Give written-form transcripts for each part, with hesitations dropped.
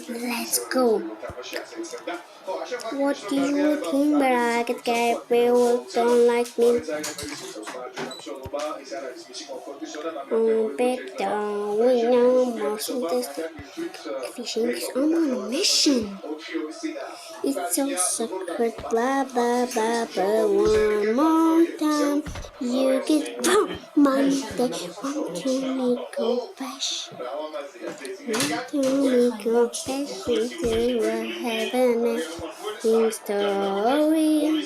Let's go. What do you think, but I get people don't like me? Back down, we know most of this fishing is on a mission. It's so secret, blah blah blah blah. One more time, you get from Monday. Want to make confession? Want to make confession? Say we're having a story.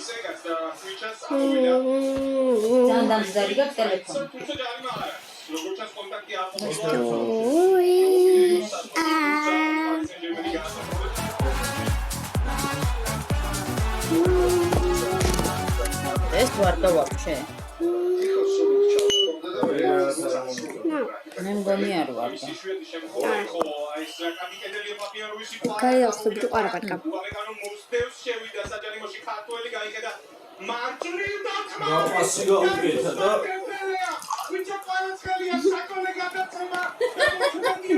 ეს ვარდა вообще. მე მგონი არ ვარდა. კაი, ახსოვდი არა ვარდა.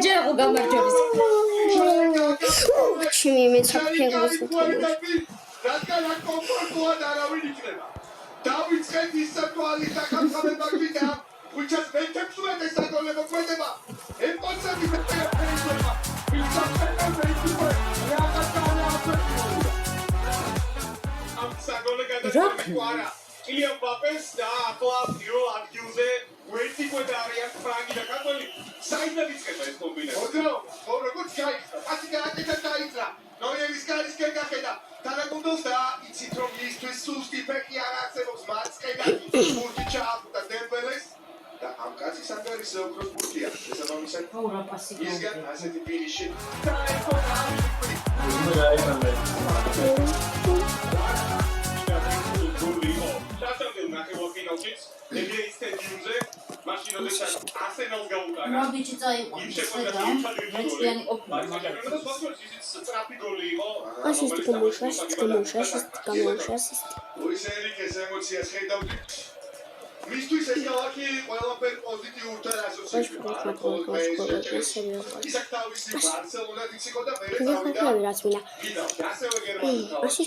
ჯერო გამარჯვების. ჩემი მეცაფიეროს რადგან აქ კომფორტოა და არავინ იქნება. დავიწყეთ ის საკვალის დაკავშირება გვიდა. We just make them to it, it's not going to look like them. Impossible to pay attention. We just make them make you work. We have that time out. I'm going to get the water. Ilya Papes, da, class, you are using. Waiting for the area to find the Catholic. Sign the discussion combination. Oh, no. Oh, good guy. I think I get a title. No, this guy is getting a head. Taragundosta, it's in from East to Susti, Becky, and I said, of smart skater. Multi child, the Dembeles. და ამ კაცი სანდარის უბრალოდ პურტია. ეს ამისად. აურა პასი. ისგან ასეთი ფინიში. მოდიჩი წაიყვანო. მეცდიანი ყოფილი. ის ერიკეს ემოციას ხედავდი. მისთვის ეს ქალაქი ყველაფერ პოზიტიურთან ასოცირდება. ისაკ თავისი ბარსელონად იციკო და მერე დავიდა. ასევე გერმანიაში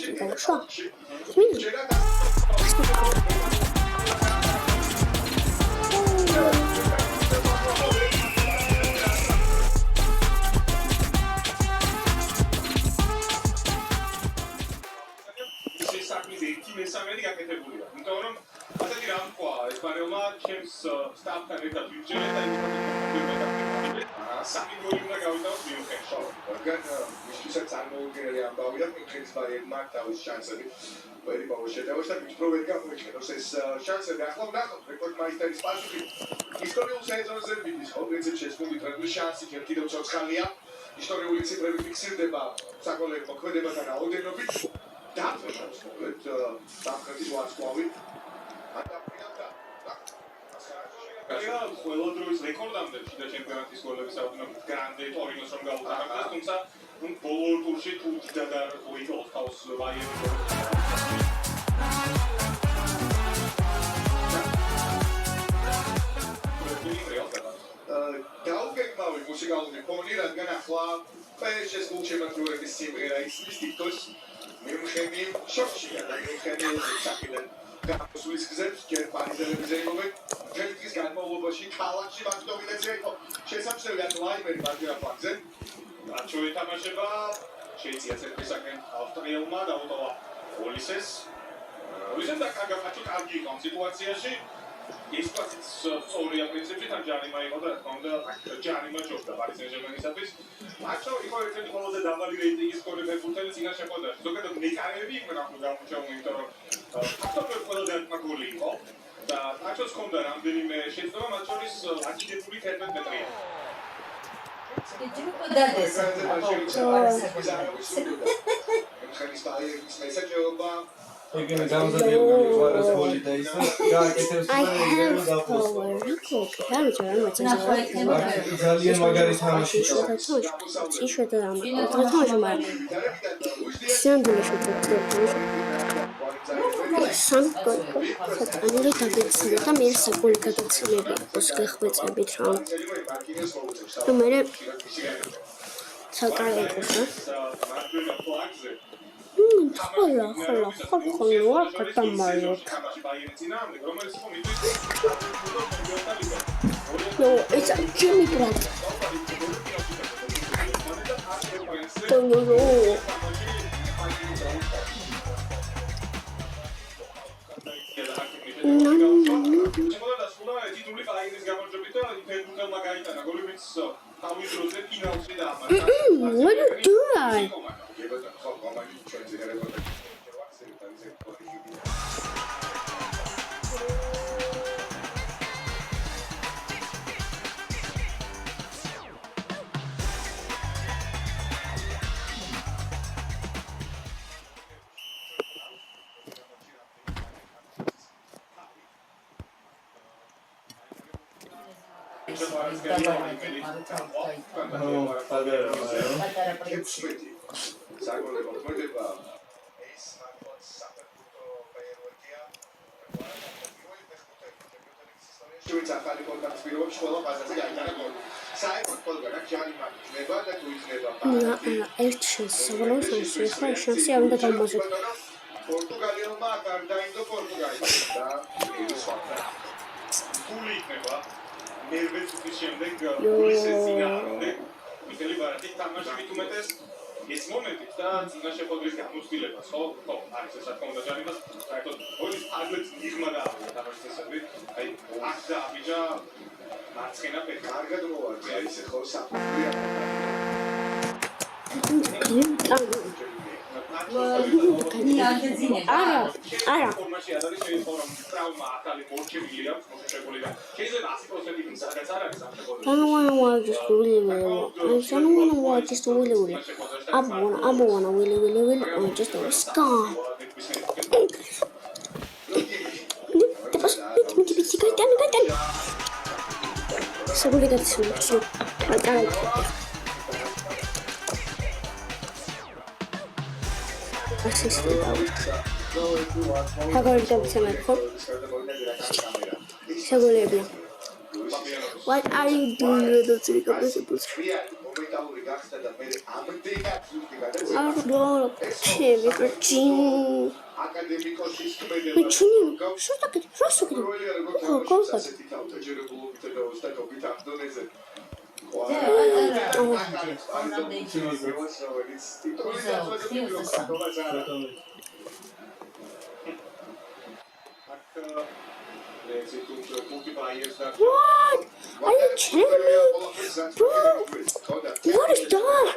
მეგობრებმა ჩემს სტაფთან ერთად ვიჯერეთ და იმით სამი გოლი უნდა გავიტანოთ მიუნხენში. რადგან მისთვის წარმოუდგენელი ამბავია მიუნხენის ბაიერნმა თავის შანსები ვერი ბავშვებაშ და ვინც პროვედ გამოიჩენოს ეს შანსები ახლა ვნახოთ რეკორდმაისტერის პასუხი ისტორიულ სეზონზე ვიდის ხო პრინციპში ეს მომიტანილი შანსი კიდევ ცოცხალია ისტორიული ციფრები ფიქსირდება საკოლექ მოქმედებათა რაოდენობით დაწყებას მოკლედ სამხრეთის ვარსკვლავი ყველა დროის რეკორდამდე შიდა ჩემპიონატის გოლების საუკუნეების გრანდე ტორინოს რომ გაუტარებდა, თუმცა ბოლო ტურში თუ დიდად არ მოიგო ხავს ბაიერნი. დაუგეგმავი მუსიკალური ფონი, რადგან ახლა PSG-ს გულშემატკივრების სიმღერა ისმის თითქოს მიუნხენი შოქშია და მიუნხენი საკიდან გამოსulis გზებს ჯერ პარიზელები ზეიმობენ მთელი დღის განმავლობაში ქალაქში მათ დომინაცია იყო შესაძლოა ლაიმერი მაგერა ფაქზე რაც შეეთამაშება შეიცია ცენტრისაკენ ავსტრიელმა დაუტოვა ოლისეს და კარგი იყო ამ სიტუაციაში ის პასიც სწორია პრინციპში თან ჯარიმა იყო და რა თქმა უნდა ჯარიმა ჯობდა პარი სენ-ჟერმენისათვის მარტო იყო ერთ-ერთი ყველაზე დაბალი რეიტინგის სკორი ფეხბურთელის წინაშე ფონდაში ზოგადად მეკარები იყვნენ ახლა გამოჩენილი იმიტომ რომ ფაქტობრივად ყველაზე მაგული იყო და აჩოს ჰქონდა რამდენიმე შეცდომა მათ შორის აკიდებული 11 მეტრია ჯერ გადადეს ეგენ გამზადებული ყარას გოლი და ის გააკეთებს I have power record. ძალიან მაგარი თამაში იყო. იშვიათად ამ თამაში მაგრამ სანდული სანკოი დაგეცილე და მე საკული გადაცილები იყოს გეხვეწებით რა. და მე საკარი იყო რა. ხოლო კატამაიო. No, it's a Jimmy Grant. No. What are you doing? ერთ შესაძლოა შანსი არ უნდა გამოსულ. პორტუგალიელმა გარდაინდო პორტუგალია და გული იქნება მერვე წუთის შემდეგ გულის წინააღმდეგ მიხელი ბარათი თამაში მithumetes ეს მომენტიც და წინაშე ფოტოის გამოცდილებას ხო არის ეს რა თქმა უნდა ჯარიმას საერთოდ გოლის ფარგლებს მიღმა და თამაშის წესები აი აქ და აბიჯა მარცხენა ფეხი კარგად მოვარდა ისე ხო საფრთხეა არა. ფორმაში არის შეიძლება რომ ტრავმა ახალი მორჩებული აქვს მოშეშებული და შეიძლება 100% იქნას სადაც არ არის ამ შემთხვევაში. I don't wanna watch this really. I wanna really. I just don't scar. Seguro que te What are you doing with those recommendations? What? Are you kidding me? Bro, what is that?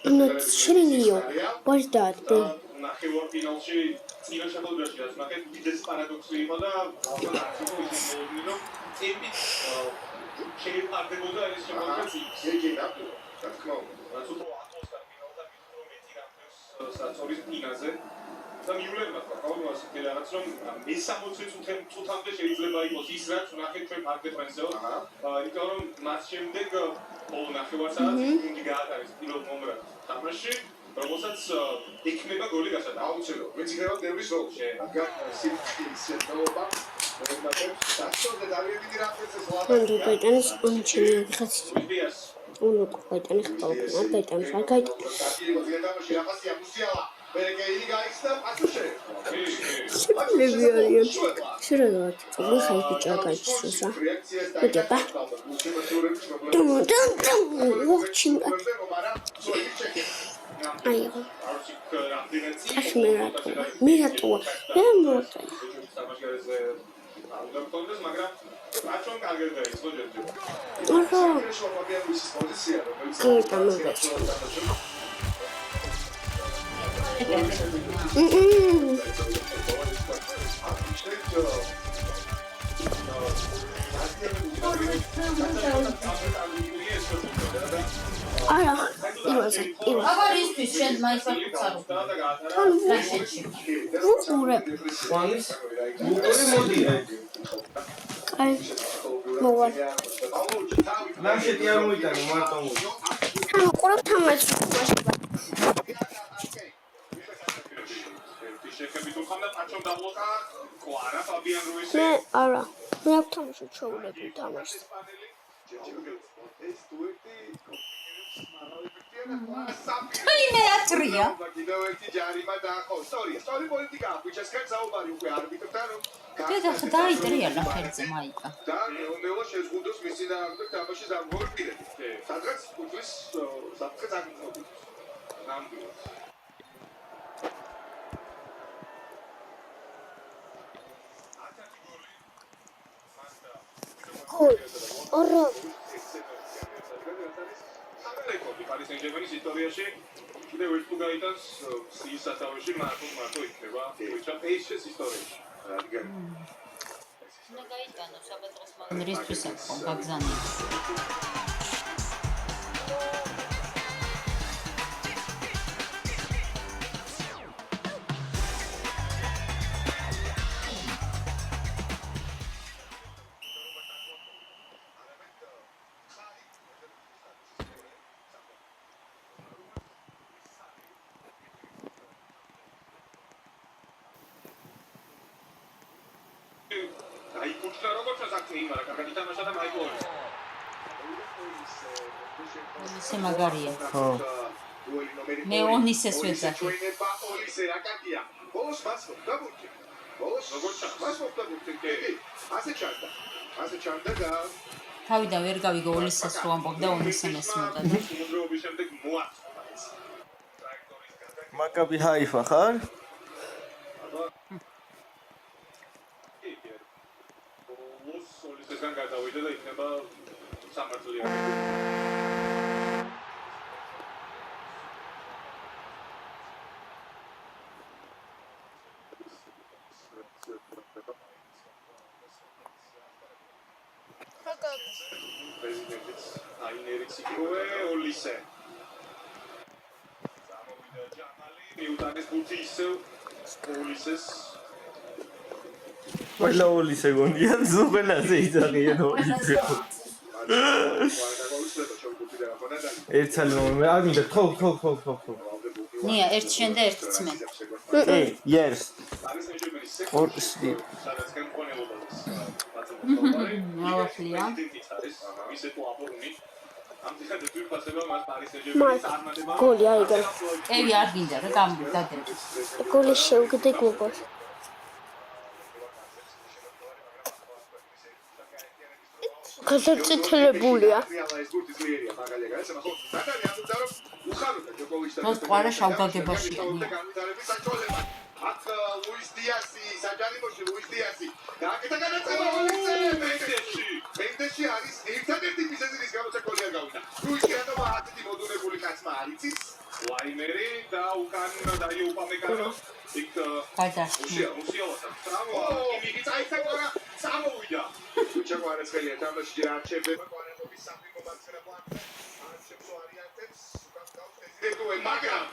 I'm not shitting you. What is that, bro? ნახევარფინალში წინა შეხვედრაში რაც ნახეთ უდიდეს პარადოქსი იყო და ალბათ არ იყო ისე მოუწმი რომ ტემპი შეიფარდებოდა ეს შემოქმედი რა თქმა უნდა რაც უფრო ატმოსფერო ფინალდა მithom მეტი რამბოს საწორის ფინალზე და მიულებმა თქვა ყოველგვარ ასეთი რაღაც რომ მე-60 წუთამდე შეიძლება იყოს ის რაც ნახეთ ჩვენ ფარგლებს-ფრენსეო იმიტომ რომ მას შემდეგ ბოლო ნახევარსაათი გუნდი გაატარეს პირველ ნომრად თამაში რომელსაც იქნება გოლი გასატანი. აუცილებლად. მეც იქნება დევრის როლში. რადგან სიმწის შეტევა მეუბნებს საერთოდ ძალიან დიდი რამბოზე ზღვაა. Man, du Baitan unchini khasi. Unu Baitan khapau na Baitan farkai. Leviarian. Shiragat. Ulu khai bichaga ichsusa. Budeba. Dum watching. Ayo. Ashmerato. Mirato. Yamoto. აღარ ისთვის შენ მაინც არ ხუცარო. ყვანის მოტორი მოდია. Ay, მოვალ. ნაშეთი არ მოიტანე მარტო მოდი. ყურებ თამაში. მე არა. მე აქ თამაში ჩაულები თამაშს. აი მე ატრია. დედა ხდაიტრია ნახერძე მაიკა. Cool. Ora. Paris Saint-Germain-ის ისტორიაში კიდევ ერთ თუ გაიტანს სიის სათავეში მარტო იქნება ჩემპიონშიპის ისტორიაში. რადგან უნდა გაიტანო საბატონოს მაგრისთვის აკო გაგზავნეს. აი კუჩა როგორც ასაკი იმარა, კარგი თამაშა და მაიკოლის. ისე მაგარია. ხო. მე ონისეს ვეძახი. ოლისე რა კაკია. ბოლოს მასო დაგუჭი. ბოლოს როგორც მასო დაგუჭი. ასე ჩანდა და თავიდან ვერ გავიგო ოლისეს რო ამბობდა ონისე მესმოდა და უმდროობის შემდეგ მოაწყო. მაკაბი ჰაიფა ხარ? სოლისესგან გადავიდა და იქნება სამართლიანი. პრეზიდენტის აინერიც იქოვე ოლისე. გამოვიდა ჯამალი, მიუტანეს გუთი ისევ ოლისეს ყველა ოლისე გონია ზუღელაზე იძაღიან ოლისე. ერთსალი მე არ მინდა თო. ნია ერთ შენ და ერთ ძმე. Yes. ორსი. მოვახლია. გოლი აიგო. ევი არ გინდა რა დაგდე. გოლი შევგდე გოგოს. გასაწეთლებულია. მას ყარა შავგაგებაში. აქ ლუის დიასი, საჯარიმოში ლუის დიასი გააკეთა განაცხადა ოლისე მენდეში არის ერთადერთი მიზეზი რის გამოც გოლია გავიდა. თუ ის რატომ ასეთი მოდუნებული კაცმა არ იცის? ლაიმერი და უკან დაიუპამეკანო იქ უსიაოა. ბრavo! იმიგი წაიწაკორა, სამოვიდა. ჩაგვარეს ხელია თამაში რა არჩევდება კვანტობის საფრთხო ბაქერა პლანი. არჩევს ვარიანტებს, უკან გავხდეთ მაგრამ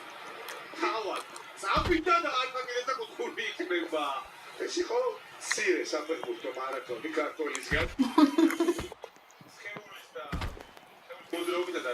თავად საფრთხა და არქაგერეს და კუთური იქნება. ეს იყო სირე საფეხბურთო მარათონი ქართულისგან. სხეულის და მოდროუბითა და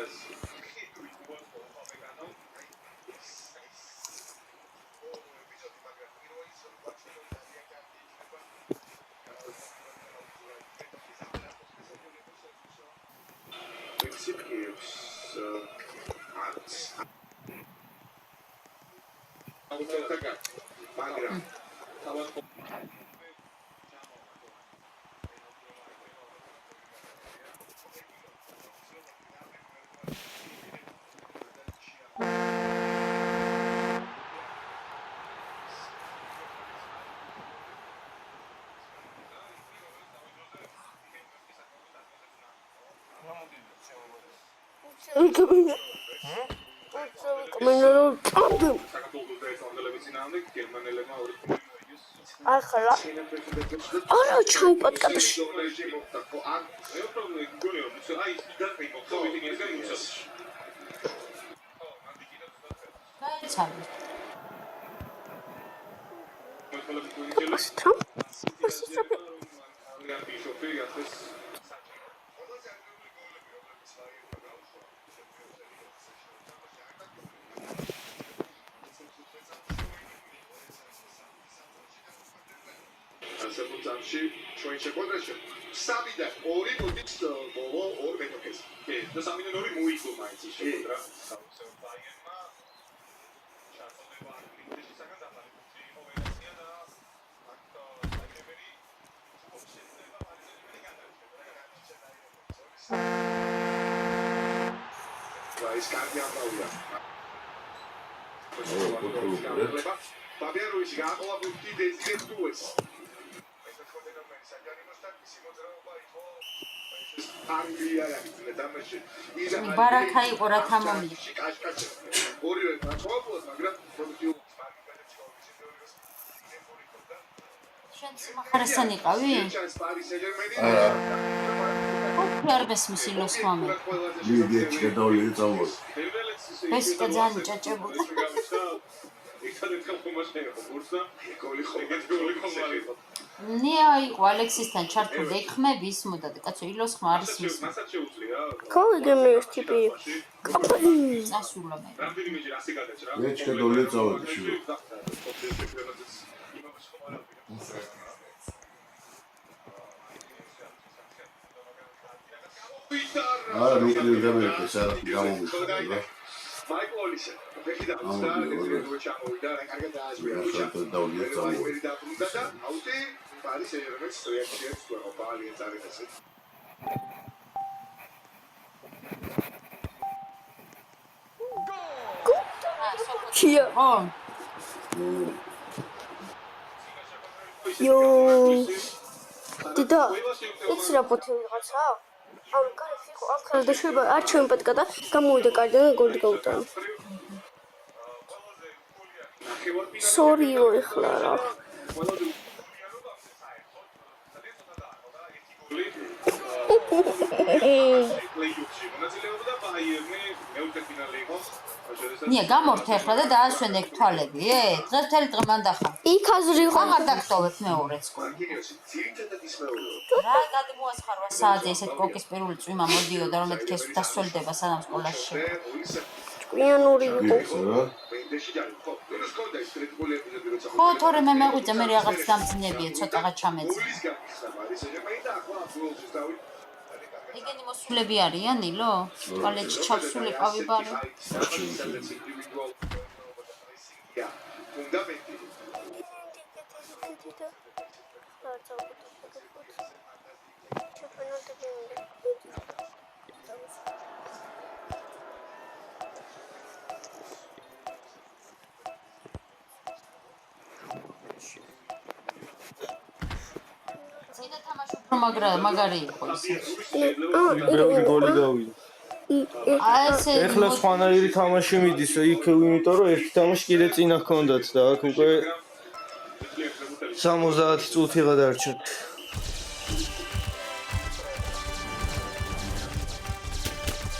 ახლა არა ჩამპატკატში საფუძამში ჩვენ შეკვეტრეში სამიდან ორი გუნდის ბოლო ორ მეტოქეს. და სამიდან ორი მოიგო მაინც ის შეკვეტრა. საუცებ ბაიერმა ჩაწოდება ინგლისის საგანძაფარი ფუნქცია ოვერაცია და აქტო საერთებელი ოფიციალდება პარიზელი გადაჭერა. ის კარგი ამბავია. ბაბიაროვის გაყოლა ბუთი დეზირებს დუეს. ბარაქა იყო რა თამამი. ორივე მაცხოვარს, მაგრამ პროდუქტიულ შენ სიმახარესთან იყავი? არ მესმის ილოს ხმამე. მიდი შედავლე წამოს. ეს ძალიან ჭაჭებული. ნია იყო ალექსისთან ჩართული ეხმები ისმოდა და კაცო ილოს ხმა არის ის. კოლეგემის ტიპი წასულა მე. მე შედავლე წავედი შუა. არა ნუკლეი გამერტე საერთოდ გამომიხდა. მაიკლ ოლისე ფეხიდან ჩამოვიდა და კარგად დააჭირა. და აუტი პარის სეჟერმენს რეაქციებს თუ ოპალია წარეკასე. ჩია იო დიდა ეს რა პოთი ვიღაცა? აუ კარგი იყო ახლა და შეიძლება არ ჩემპატკა და გამოვიდა კარგი და გოლი გაუტანა. სორიო ეხლა რა. ნია გამორთე ახლა და დაასვენე ეგ თვალები, დღეს მთელი დღე მან დახა. იქ აზრი იყო. აღარ დაგტოვებ მეორეც გო. რა გადმოასხარვა საათზე ესეთ კოკის პირველი წვიმა მოდიოდა რომ მეთქი ეს დასველდება სანამ სკოლაში შევა. ჭკვიანური იყო. ხო თორე მე მეღვიძე მე რაღაც დამძინებია ცოტაღა ჩამეძი. ეგენი მოსულები არიან ილო? ტუალეტში ჩავსულიყავი ბარი. მაგარი იყო ის. ბევრი გოლი გავიდა. აი ესე ეხლა სხვანაირი თამაში მიდის იქ, იმიტომ რომ ერთი თამაში კიდე წინა ჰქონდათ და აქ უკვე 70 წუთი გადარჩათ.